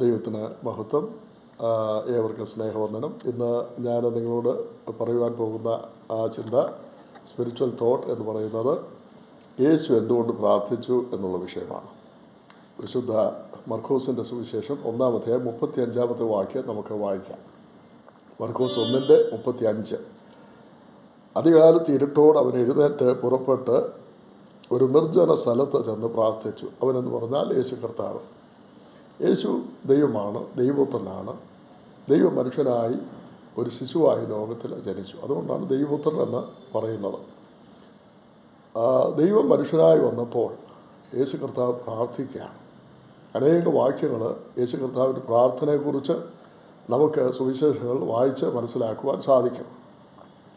ദൈവത്തിന് മഹത്വം. ഏവർക്കും സ്നേഹവന്ദനം. ഇന്ന് ഞാൻ നിങ്ങളോട് പറയുവാൻ പോകുന്ന ആ ചിന്ത, സ്പിരിച്വൽ തോട്ട് എന്ന് പറയുന്നത് യേശു എന്തുകൊണ്ട് പ്രാർത്ഥിച്ചു എന്നുള്ള വിഷയമാണ്. വിശുദ്ധ മർക്കോസിൻ്റെ സുവിശേഷം 1-ാം അധ്യായം 35-ാമത്തെ വാക്യം നമുക്ക് വായിക്കാം. മർക്കോസ് 1:35. അധികാലത്ത് ഇരുട്ടോട് അവൻ എഴുന്നേറ്റ് പുറപ്പെട്ട് ഒരു നിർജ്ജന സ്ഥലത്ത് ചെന്ന് പ്രാർത്ഥിച്ചു. അവനെന്ന് പറഞ്ഞാൽ യേശു കർത്താവ്. യേശു ദൈവമാണ്, ദൈവപുത്രനാണ്. ദൈവം മനുഷ്യനായി ഒരു ശിശുവായി ലോകത്തിൽ ജനിച്ചു. അതുകൊണ്ടാണ് ദൈവപുത്രൻ എന്ന് പറയുന്നത്. ദൈവം മനുഷ്യനായി വന്നപ്പോൾ യേശു കർത്താവ് പ്രാർത്ഥിക്കുകയാണ്. അനേക വാക്യങ്ങൾ യേശു കർത്താവിൻ്റെ പ്രാർത്ഥനയെക്കുറിച്ച് നമുക്ക് സുവിശേഷങ്ങൾ വായിച്ച് മനസ്സിലാക്കുവാൻ സാധിക്കും.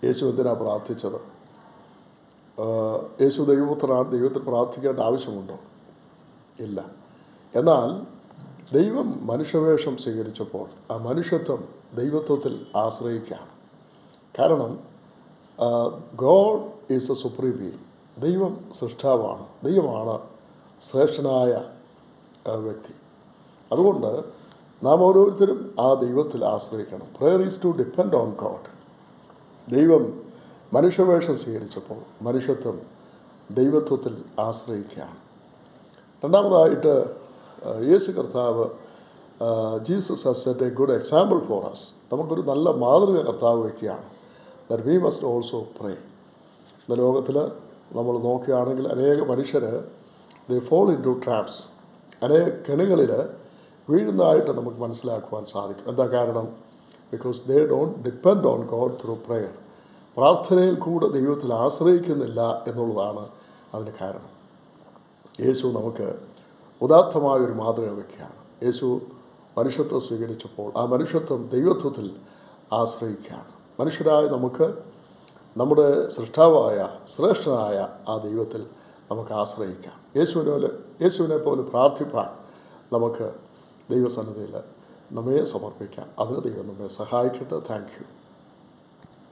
യേശു എന്തിനാണ് പ്രാർത്ഥിച്ചത്? യേശു ദൈവപുത്രനാണ്, ദൈവത്തിൽ പ്രാർത്ഥിക്കേണ്ട ആവശ്യമുണ്ടോ? ഇല്ല. എന്നാൽ ദൈവം മനുഷ്യവേഷം സ്വീകരിച്ചപ്പോൾ ആ മനുഷ്യത്വം ദൈവത്വത്തിൽ ആശ്രയിക്കുകയാണ്. കാരണം God is A supreme being. ദൈവം സൃഷ്ടാവാണ്, ദൈവമാണ് ശ്രേഷ്ഠനായ വ്യക്തി. അതുകൊണ്ട് നാം ഓരോരുത്തരും ആ ദൈവത്തിൽ ആശ്രയിക്കണം. Prayer is to depend on God. ദൈവം മനുഷ്യവേഷം സ്വീകരിച്ചപ്പോൾ മനുഷ്യത്വം ദൈവത്വത്തിൽ ആശ്രയിക്കുകയാണ്. രണ്ടാമതായിട്ട് യേശു കർത്താവ്, Jesus has set a good example for us. നമുക്കൊരു നല്ല മാതൃക കർത്താവ് വയ്ക്കുകയാണ്. That we must also pray. ഇന്ന് ലോകത്തിൽ നമ്മൾ നോക്കുകയാണെങ്കിൽ അനേക മനുഷ്യർ they fall into traps, അനേക കെണികളിൽ വീഴുന്നതായിട്ട് നമുക്ക് മനസ്സിലാക്കുവാൻ സാധിക്കും. എന്താ കാരണം? Because they don't depend on God through prayer. പ്രാർത്ഥനയിൽ കൂടെ ദൈവത്തിൽ ആശ്രയിക്കുന്നില്ല എന്നുള്ളതാണ് അതിന് കാരണം. യേശു നമുക്ക് ഉദാത്തമായൊരു മാതൃക വയ്ക്കുകയാണ്. യേശു മനുഷ്യത്വം സ്വീകരിച്ചപ്പോൾ ആ മനുഷ്യത്വം ദൈവത്വത്തിൽ ആശ്രയിക്കുകയാണ്. മനുഷ്യരായ നമുക്ക് നമ്മുടെ സൃഷ്ടാവായ ശ്രേഷ്ഠനായ ആ ദൈവത്തിൽ നമുക്ക് ആശ്രയിക്കാം. യേശുവിനെ പോലെ പ്രാർത്ഥിപ്പാൻ നമുക്ക് ദൈവസന്നിധിയിൽ നമ്മെ സമർപ്പിക്കാം. അതിന് ദൈവം നമ്മെ സഹായിക്കട്ടെ. Thank you.